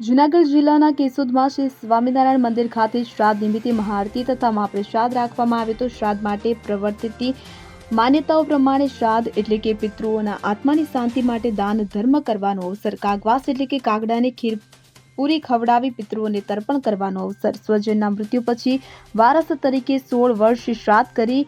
જૂનાગઢ જિલ્લાના કેશોદમાં શ્રી સ્વામિનારાયણ મંદિર ખાતે શ્રાદ્ધ નિમિત્તે મહાઆરતી તથા મહાપ્રસાદ રાખવામાં આવ્યો હતો। શ્રાદ્ધ માટે પ્રવર્તતી માન્યતાઓ પ્રમાણે શ્રાદ્ધ એટલે કે પિતૃઓના આત્માની શાંતિ માટે દાન ધર્મ કરવાનો અવસર, કાગવાસ એટલે કે કાગડાને ખીર પૂરી ખવડાવી પિતૃઓને તર્પણ કરવાનો અવસર, સ્વજનના મૃત્યુ પછી વારસ તરીકે 16 વર્ષ શ્રાદ્ધ કરી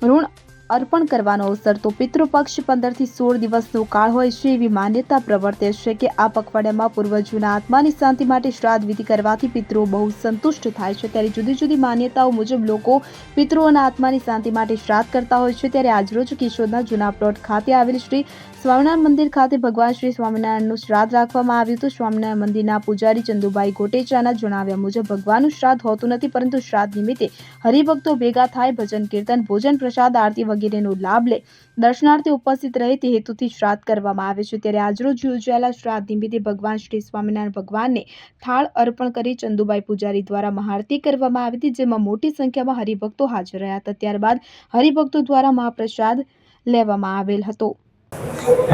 ઋણ અર્પણ કરવાનો અવસર, તો પિતૃપક્ષ 15 થી 16 દિવસનો કાળ હોય છે। એવી માન્યતા પ્રવર્તે છે કે આ પખવાડિયામાં પૂર્વજોના આત્માની શાંતિ માટે શ્રાદ્ધ વિધિ કરવાથી પિતૃઓ બહુ સંતુષ્ટ થાય છે। ત્યારે જુદી જુદી માન્યતાઓ મુજબ લોકો પિતૃઓના આત્માની શાંતિ માટે શ્રાદ્ધ કરતા હોય છે। ત્યારે આજરોજ કેશોદના જૂના પ્લોટ ખાતે આવેલ શ્રી સ્વામિનારાયણ મંદિર ખાતે ભગવાન શ્રી સ્વામિનારાયણનું શ્રાદ્ધ રાખવામાં આવ્યું હતું। સ્વામિનારાયણ મંદિરના પૂજારી ચંદુભાઈ ગોટેચાના જણાવ્યા મુજબ ભગવાનનું શ્રાદ્ધ હોતું નથી, પરંતુ શ્રાદ્ધ નિમિત્તે હરિભક્તો ભેગા થાય, ભજન કીર્તન, ભોજન પ્રસાદ, આરતી વગેરેનો લાભ લે, દર્શનાર્થી ઉપસ્થિત રહે તે હેતુથી શ્રાદ્ધ કરવામાં આવે છે। ત્યારે આજરોજ યોજાયેલા શ્રાદ્ધ નિમિત્તે ભગવાન શ્રી સ્વામિનારાયણ ભગવાનને થાળ અર્પણ કરી ચંદુભાઈ પૂજારી દ્વારા મહાઆરતી કરવામાં આવી હતી, જેમાં મોટી સંખ્યામાં હરિભક્તો હાજર રહ્યા હતા। ત્યારબાદ હરિભક્તો દ્વારા મહાપ્રસાદ લેવામાં આવેલ હતો।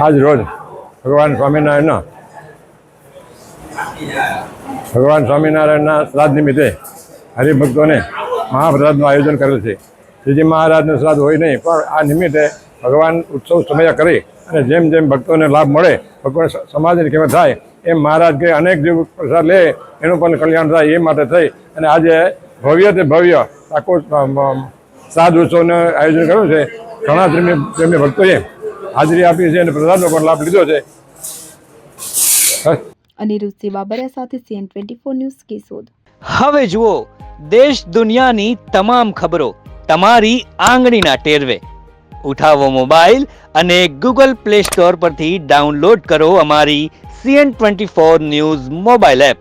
આજ રોજ ભગવાન સ્વામિનારાયણના શ્રાદ્ધ નિમિત્તે હરિભક્તોને મહાપ્રસાદનું આયોજન કરેલ છે। શ્રીજી મહારાજનું શ્રાદ્ધ હોય નહીં, પણ આ નિમિત્તે ભગવાન ઉત્સવ સમય કરી અને જેમ જેમ ભક્તોને લાભ મળે, ભગવાન સમાજની કિંમત થાય, એમ મહારાજ કે અનેક જીવ પ્રસાદ લે એનું પણ કલ્યાણ થાય એ માટે થઈ અને આજે ભવ્ય તે ભવ્ય આખો શ્રાદ્ધ ઉત્સવનું આયોજન કર્યું છે। ઘણા પ્રેમી ભક્તોએ હાજરી આપી છે અને પ્રસાદનો પણ લાભ લીધો છે। અનિરુદ્ધ સેવાબરિયા સાથે CN24 ન્યૂઝ કેશોદ। હવે જુઓ દેશ દુનિયાની તમામ ખબરો તમારી આંગળીના ટેરવે। ઉઠાવો મોબાઈલ અને Google Play Store પરથી ડાઉનલોડ કરો અમારી CN24 ન્યૂઝ મોબાઈલ એપ।